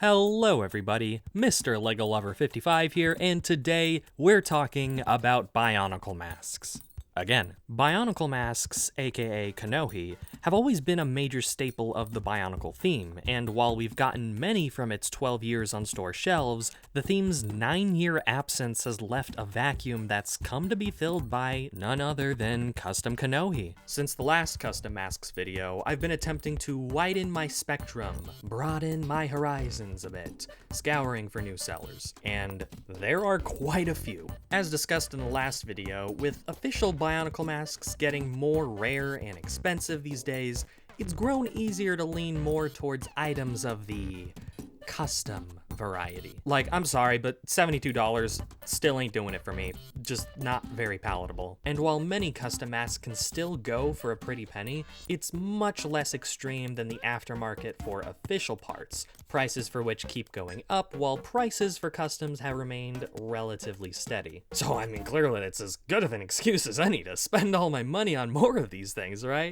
Hello everybody, Mr. LEGO Lover 55 here, and today we're talking about Bionicle masks. Again, Bionicle masks, aka Kanohi, have always been a major staple of the Bionicle theme, and while we've gotten many from its 12 years on store shelves, the theme's 9-year absence has left a vacuum that's come to be filled by none other than custom Kanohi. Since the last custom masks video, I've been attempting to widen my spectrum, broaden my horizons a bit, scouring for new sellers, and there are quite a few. As discussed in the last video, with official Bionicle masks getting more rare and expensive these days, it's grown easier to lean more towards items of the custom variety. Like, I'm sorry, but $72 still ain't doing it for me. Just not very palatable. And while many custom masks can still go for a pretty penny, it's much less extreme than the aftermarket for official parts, prices for which keep going up, while prices for customs have remained relatively steady. So, I mean, clearly it's as good of an excuse as any to spend all my money on more of these things, right?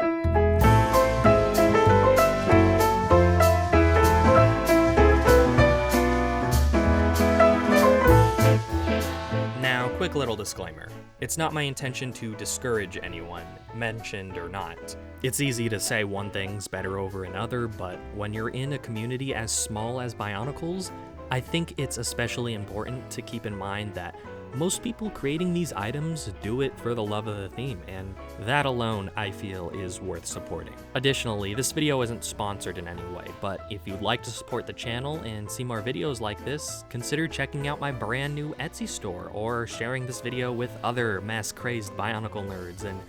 Quick little disclaimer. It's not my intention to discourage anyone, mentioned or not. It's easy to say one thing's better over another, but when you're in a community as small as Bionicles, I think it's especially important to keep in mind that most people creating these items do it for the love of the theme, and that alone, I feel, is worth supporting. Additionally, this video isn't sponsored in any way, but if you'd like to support the channel and see more videos like this, consider checking out my brand new Etsy store, or sharing this video with other mask-crazed Bionicle nerds, and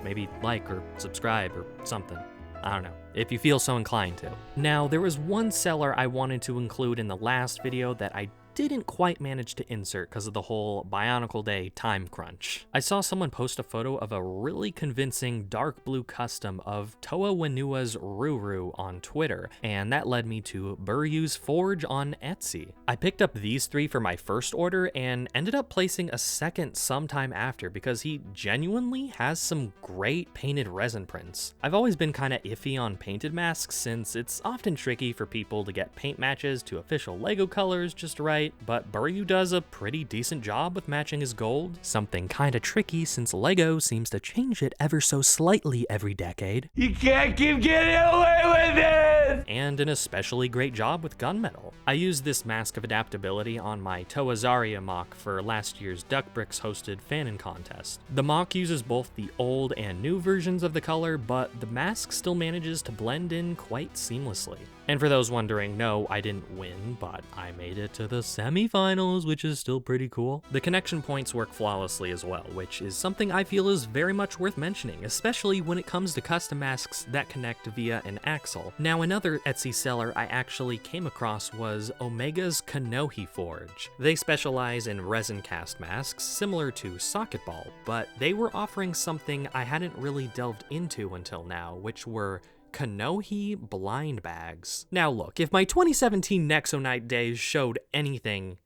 maybe like or subscribe or something. I don't know, if you feel so inclined to. Now, there was one seller I wanted to include in the last video that I didn't quite manage to insert because of the whole Bionicle Day time crunch. I saw someone post a photo of a really convincing dark blue custom of Toa Wanua's Ruru on Twitter, and that led me to Buryu's Forge on Etsy. I picked up these three for my first order and ended up placing a second sometime after because he genuinely has some great painted resin prints. I've always been kinda iffy on painted masks since it's often tricky for people to get paint matches to official LEGO colors just right, but Buryu does a pretty decent job with matching his gold. Something kinda tricky since LEGO seems to change it ever so slightly every decade. You can't keep getting away with it! And an especially great job with gunmetal. I used this mask of adaptability on my Toa Zarya mock for last year's Duckbricks hosted Fanon contest. The mock uses both the old and new versions of the color, but the mask still manages to blend in quite seamlessly. And for those wondering, no, I didn't win, but I made it to the semifinals, which is still pretty cool. The connection points work flawlessly as well, which is something I feel is very much worth mentioning, especially when it comes to custom masks that connect via an axle. Now, another Etsy seller I actually came across was Omega's Kanohi Forge. They specialize in resin cast masks, similar to Socket Ball, but they were offering something I hadn't really delved into until now, which were Kanohi blind bags. Now look, if my 2017 Nexonite days showed anything,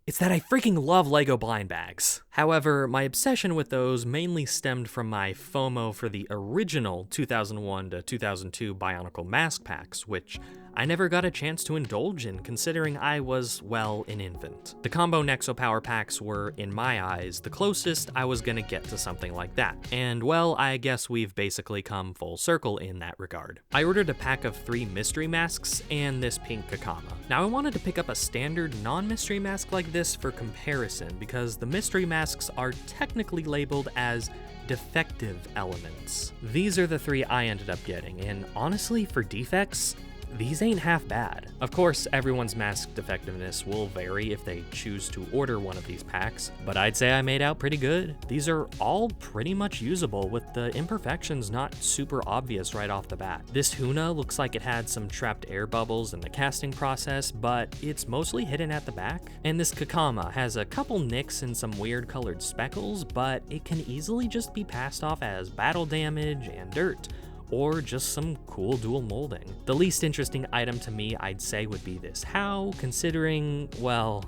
it's that I freaking love LEGO blind bags. However, my obsession with those mainly stemmed from my FOMO for the original 2001 to 2002 Bionicle mask packs, which I never got a chance to indulge in considering I was, well, an infant. The combo Nexo Power packs were, in my eyes, the closest I was gonna get to something like that. And well, I guess we've basically come full circle in that regard. I ordered a pack of 3 mystery masks and this pink Kakama. Now I wanted to pick up a standard non-mystery mask like this for comparison because the mystery masks are technically labeled as defective elements. These are the 3 I ended up getting, and honestly, for defects, these ain't half bad. Of course, everyone's mask defectiveness will vary if they choose to order one of these packs, but I'd say I made out pretty good. These are all pretty much usable with the imperfections not super obvious right off the bat. This Huna looks like it had some trapped air bubbles in the casting process, but it's mostly hidden at the back. And this Kakama has a couple nicks and some weird colored speckles, but it can easily just be passed off as battle damage and dirt, or just some cool dual molding. The least interesting item to me, I'd say, would be this How, considering, well,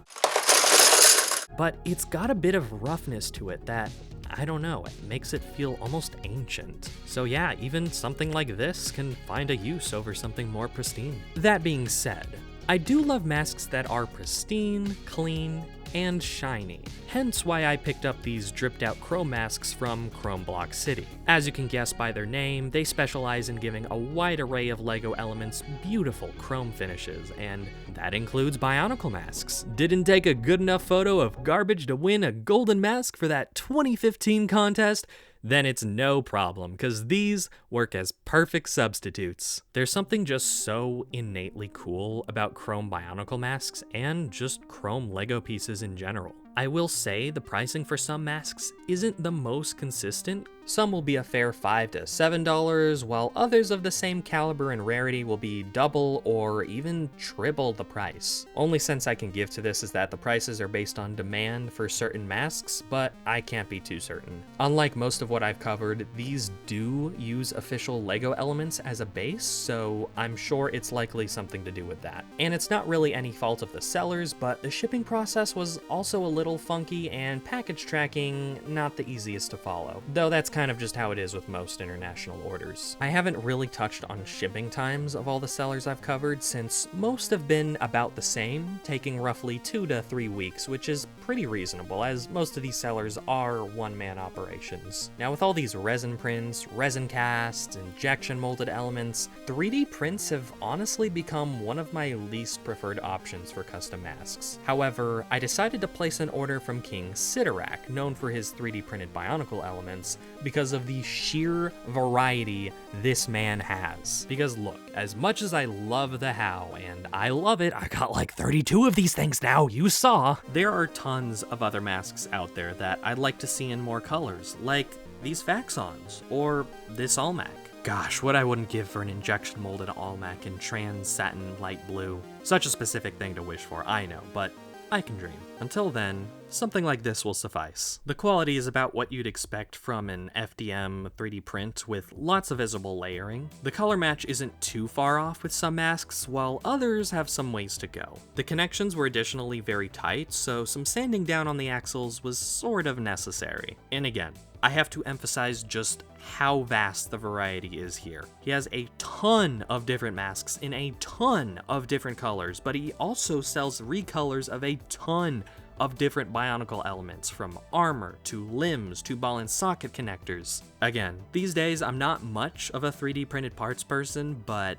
but it's got a bit of roughness to it that, I don't know, it makes it feel almost ancient. So yeah, even something like this can find a use over something more pristine. That being said, I do love masks that are pristine, clean, and shiny, hence why I picked up these dripped out chrome masks from Chrome Block City. As you can guess by their name, they specialize in giving a wide array of LEGO elements beautiful chrome finishes, and that includes Bionicle masks. Didn't take a good enough photo of garbage to win a golden mask for that 2015 contest? Then it's no problem, because these work as perfect substitutes. There's something just so innately cool about chrome Bionicle masks and just chrome LEGO pieces in general. I will say the pricing for some masks isn't the most consistent. Some will be a fair $5 to $7, while others of the same caliber and rarity will be double or even triple the price. Only sense I can give to this is that the prices are based on demand for certain masks, but I can't be too certain. Unlike most of what I've covered, these do use official LEGO elements as a base, so I'm sure it's likely something to do with that. And it's not really any fault of the sellers, but the shipping process was also a little funky and package tracking not the easiest to follow, though that's kind of just how it is with most international orders. I haven't really touched on shipping times of all the sellers I've covered, since most have been about the same, taking roughly 2 to 3 weeks, which is pretty reasonable, as most of these sellers are one-man operations. Now with all these resin prints, resin casts, injection molded elements, 3D prints have honestly become one of my least preferred options for custom masks. However, I decided to place an order from King Sidorak, known for his 3D printed Bionicle elements, because of the sheer variety this man has. Because look, as much as I love the How, and I love it, I got like 32 of these things now, you saw, there are tons of other masks out there that I'd like to see in more colors, like these Faxons, or this Almac. Gosh, what I wouldn't give for an injection molded Almac in trans satin light blue. Such a specific thing to wish for, I know, but I can dream. Until then, something like this will suffice. The quality is about what you'd expect from an FDM 3D print with lots of visible layering. The color match isn't too far off with some masks, while others have some ways to go. The connections were additionally very tight, so some sanding down on the axles was sort of necessary. And again, I have to emphasize just how vast the variety is here. He has a ton of different masks in a ton of different colors, but he also sells recolors of a ton of different Bionicle elements, from armor to limbs to ball and socket connectors. Again, these days I'm not much of a 3D printed parts person, but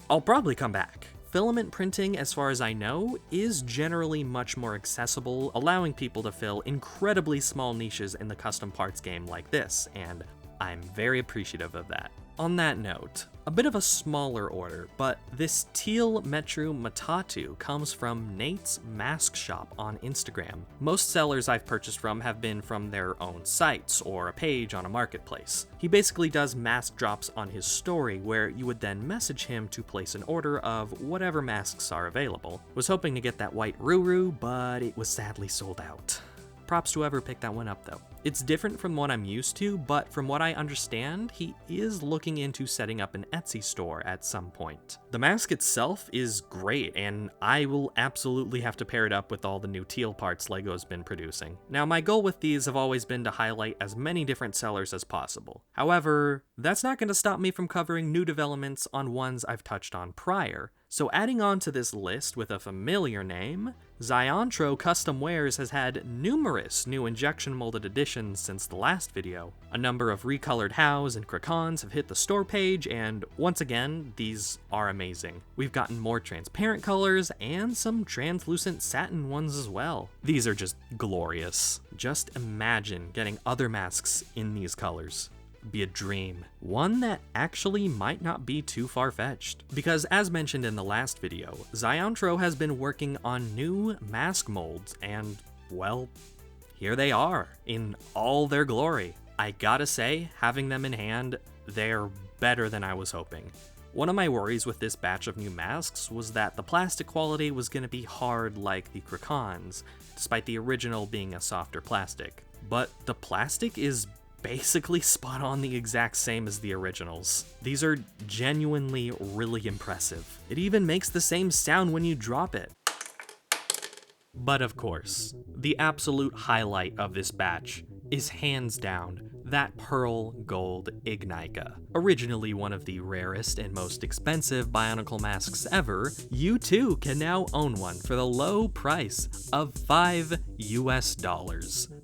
I'll probably come back. Filament printing, as far as I know, is generally much more accessible, allowing people to fill incredibly small niches in the custom parts game like this, and I'm very appreciative of that. On that note, a bit of a smaller order, but this teal Metru Matatu comes from Nate's Mask Shop on Instagram. Most sellers I've purchased from have been from their own sites or a page on a marketplace. He basically does mask drops on his story, where you would then message him to place an order of whatever masks are available. Was hoping to get that white Ruru, but it was sadly sold out. Props to whoever picked that one up though. It's different from what I'm used to, but from what I understand, he is looking into setting up an Etsy store at some point. The mask itself is great, and I will absolutely have to pair it up with all the new teal parts LEGO's been producing. Now, my goal with these have always been to highlight as many different sellers as possible. However, that's not going to stop me from covering new developments on ones I've touched on prior. So adding on to this list with a familiar name, Ziontyro Custom Wares has had numerous new injection molded additions since the last video. A number of recolored Hows and Krakons have hit the store page, and once again, these are amazing. We've gotten more transparent colors and some translucent satin ones as well. These are just glorious. Just imagine getting other masks in these colors. Be a dream. One that actually might not be too far-fetched. Because as mentioned in the last video, Ziontyro has been working on new mask molds, and well, here they are in all their glory. I gotta say, having them in hand, they're better than I was hoping. One of my worries with this batch of new masks was that the plastic quality was gonna be hard like the Krakons, despite the original being a softer plastic. But the plastic is basically spot on the exact same as the originals. These are genuinely really impressive. It even makes the same sound when you drop it. But of course, the absolute highlight of this batch is hands down that pearl gold Ignika. Originally one of the rarest and most expensive Bionicle masks ever, you too can now own one for the low price of $5 US.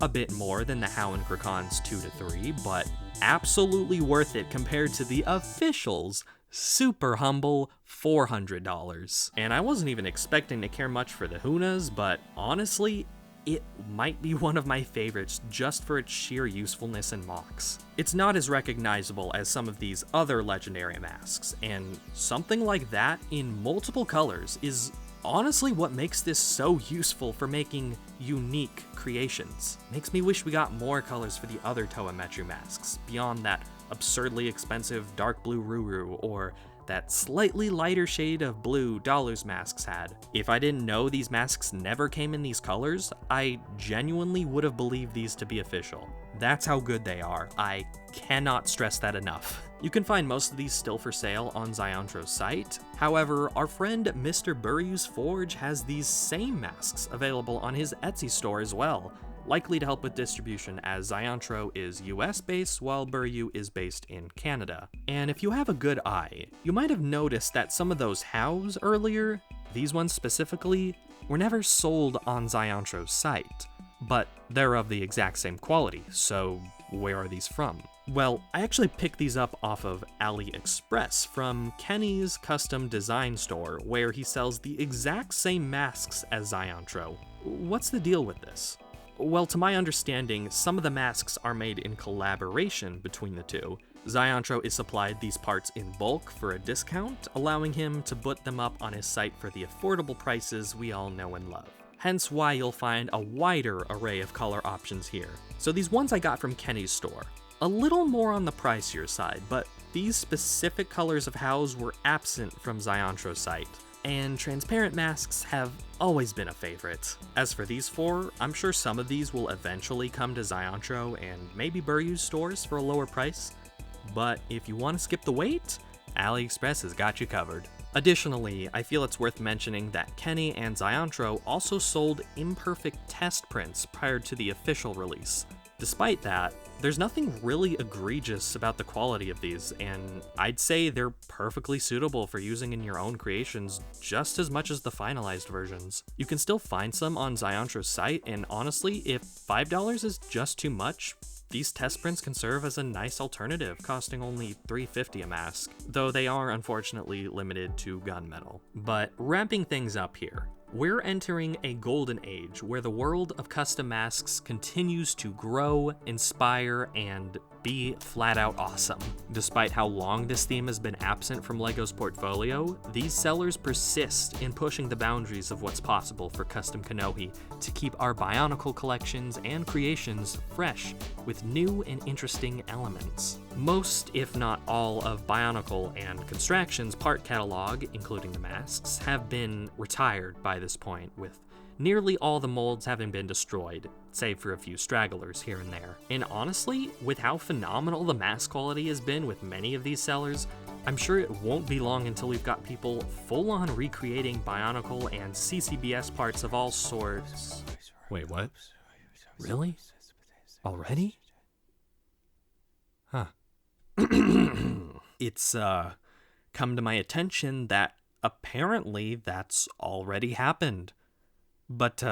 A bit more than the Hau and Krakon's 2 to 3, but absolutely worth it compared to the official's super humble $400. And I wasn't even expecting to care much for the Hunas, but honestly, it might be one of my favorites just for its sheer usefulness in mocks. It's not as recognizable as some of these other legendary masks, and something like that in multiple colors is honestly what makes this so useful for making unique creations. Makes me wish we got more colors for the other Toa Metru masks, beyond that absurdly expensive dark blue Ruru or that slightly lighter shade of blue Dalu's masks had. If I didn't know these masks never came in these colors, I genuinely would have believed these to be official. That's how good they are. I cannot stress that enough. You can find most of these still for sale on Ziontro's site. However, our friend Mr. Buryu's Forge has these same masks available on his Etsy store as well, likely to help with distribution as Ziontro is US based while Buryu is based in Canada. And if you have a good eye, you might have noticed that some of those Haus earlier, these ones specifically, were never sold on Ziontro's site, but they're of the exact same quality, so where are these from? Well, I actually picked these up off of AliExpress from Kennie's custom design store, where he sells the exact same masks as Ziontro. What's the deal with this? Well, to my understanding, some of the masks are made in collaboration between the two. Ziontro is supplied these parts in bulk for a discount, allowing him to put them up on his site for the affordable prices we all know and love. Hence why you'll find a wider array of color options here. So these ones I got from Kennie's store, a little more on the pricier side, but these specific colors of Haus were absent from Ziontro's site. And transparent masks have always been a favorite. As for these four, I'm sure some of these will eventually come to Ziontro and maybe Buryu's stores for a lower price, but if you want to skip the wait, AliExpress has got you covered. Additionally, I feel it's worth mentioning that Kennie and Ziontro also sold imperfect test prints prior to the official release. Despite that, there's nothing really egregious about the quality of these, and I'd say they're perfectly suitable for using in your own creations just as much as the finalized versions. You can still find some on Ziontro's site, and honestly, if $5 is just too much, these test prints can serve as a nice alternative, costing only $3.50 a mask, though they are unfortunately limited to gunmetal. But wrapping things up here, we're entering a golden age where the world of custom masks continues to grow, inspire, and be flat out awesome. Despite how long this theme has been absent from LEGO's portfolio, these sellers persist in pushing the boundaries of what's possible for custom Kanohi to keep our Bionicle collections and creations fresh with new and interesting elements. Most, if not all, of Bionicle and Construction's part catalog, including the masks, have been retired by this point, with nearly all the molds having been destroyed, save for a few stragglers here and there. And honestly, with how phenomenal the mask quality has been with many of these sellers, I'm sure it won't be long until we've got people full-on recreating Bionicle and CCBS parts of all sorts. Wait, what? Really? Already? Huh. It's, come to my attention that apparently that's already happened. But,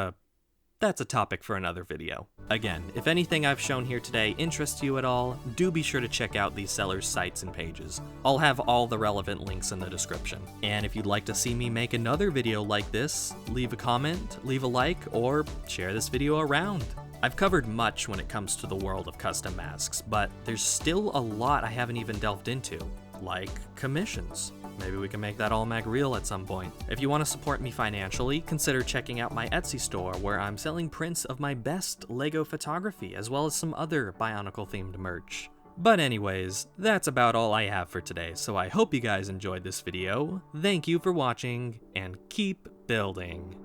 that's a topic for another video. Again, if anything I've shown here today interests you at all, do be sure to check out these sellers' sites and pages. I'll have all the relevant links in the description. And if you'd like to see me make another video like this, leave a comment, leave a like, or share this video around. I've covered much when it comes to the world of custom masks, but there's still a lot I haven't even delved into, like commissions. Maybe we can make that all mag real at some point. If you want to support me financially, consider checking out my Etsy store where I'm selling prints of my best LEGO photography as well as some other Bionicle themed merch. But anyways, that's about all I have for today, so I hope you guys enjoyed this video. Thank you for watching, and keep building.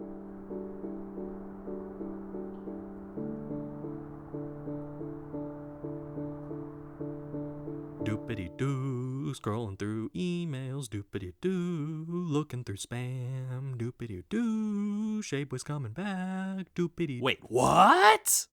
Doopity-doo, scrolling through emails, doopity-doo, looking through spam, doopity-doo, Shape was coming back, doopity- Wait, what?